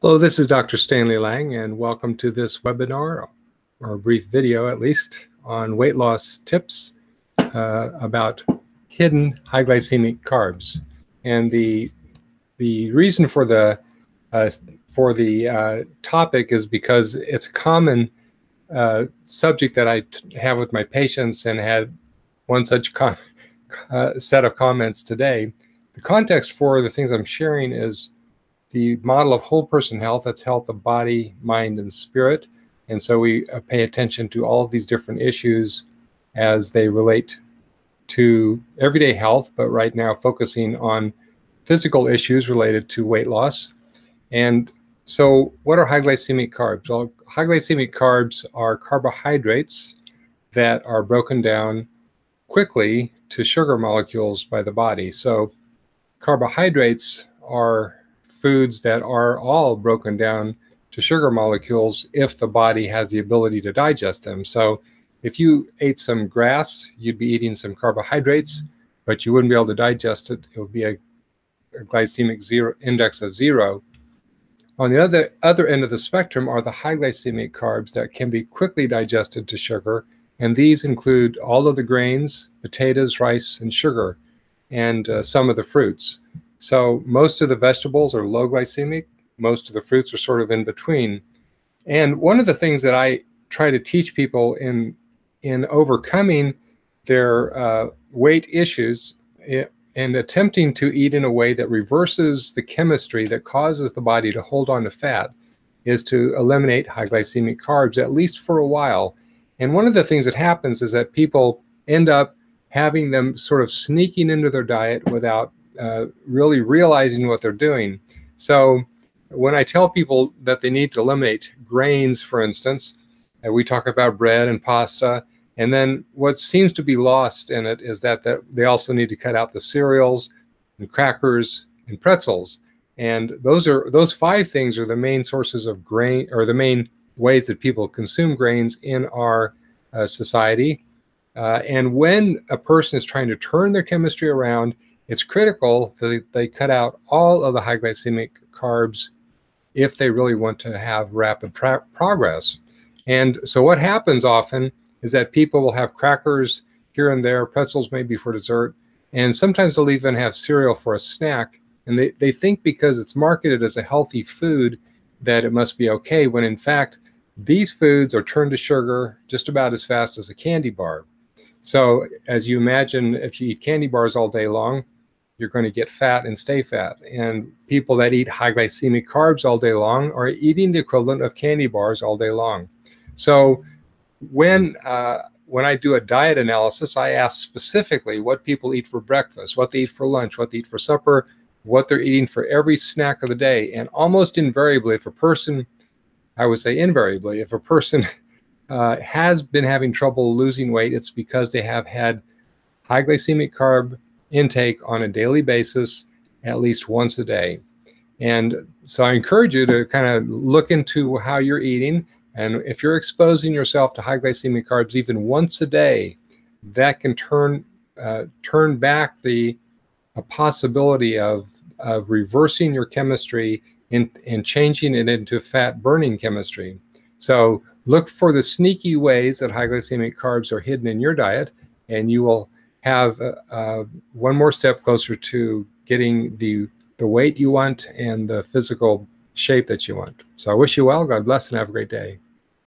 Hello, this is Dr. Stanley Lang, and welcome to this webinar, or a brief video at least, on weight loss tips about hidden high glycemic carbs. And the reason for the topic is because it's a common subject that I have with my patients, and had one such set of comments today. The context for the things I'm sharing is the model of whole person health. That's health of body, mind, and spirit. And so we pay attention to all of these different issues as they relate to everyday health, but right now focusing on physical issues related to weight loss. And so what are high glycemic carbs? Well, high glycemic carbs are carbohydrates that are broken down quickly to sugar molecules by the body. So carbohydrates are foods that are all broken down to sugar molecules if the body has the ability to digest them. So if you ate some grass, you'd be eating some carbohydrates, but you wouldn't be able to digest it. It would be a glycemic index of 0. On the other end of the spectrum are the high glycemic carbs that can be quickly digested to sugar, and these include all of the grains, potatoes, rice, and sugar, and some of the fruits. So most of the vegetables are low glycemic. Most of the fruits are sort of in between. And one of the things that I try to teach people in overcoming their weight issues and attempting to eat in a way that reverses the chemistry that causes the body to hold on to fat is to eliminate high glycemic carbs, at least for a while. And one of the things that happens is that people end up having them sort of sneaking into their diet without really realizing what they're doing. So when I tell people that they need to eliminate grains, for instance, we talk about bread and pasta, and then what seems to be lost in it is that they also need to cut out the cereals and crackers and pretzels. And those 5 things are the main sources of grain, or the main ways that people consume grains in our society. And when a person is trying to turn their chemistry around, it's critical that they cut out all of the high glycemic carbs if they really want to have rapid progress. And so what happens often is that people will have crackers here and there, pretzels maybe for dessert, and sometimes they'll even have cereal for a snack. And they think because it's marketed as a healthy food that it must be okay, when in fact, these foods are turned to sugar just about as fast as a candy bar. So as you imagine, if you eat candy bars all day long, you're going to get fat and stay fat. And people that eat high glycemic carbs all day long are eating the equivalent of candy bars all day long. So when I do a diet analysis, I ask specifically what people eat for breakfast, what they eat for lunch, what they eat for supper, what they're eating for every snack of the day. And almost invariably, if a person, I would say invariably, if a person has been having trouble losing weight, it's because they have had high glycemic carb intake on a daily basis at least once a day. And so I encourage you to kind of look into how you're eating. And if you're exposing yourself to high glycemic carbs even once a day, that can turn back a possibility of reversing your chemistry and changing it into fat burning chemistry. So look for the sneaky ways that high glycemic carbs are hidden in your diet, and you will have one more step closer to getting the weight you want and the physical shape that you want. So I wish you well. God bless, and have a great day.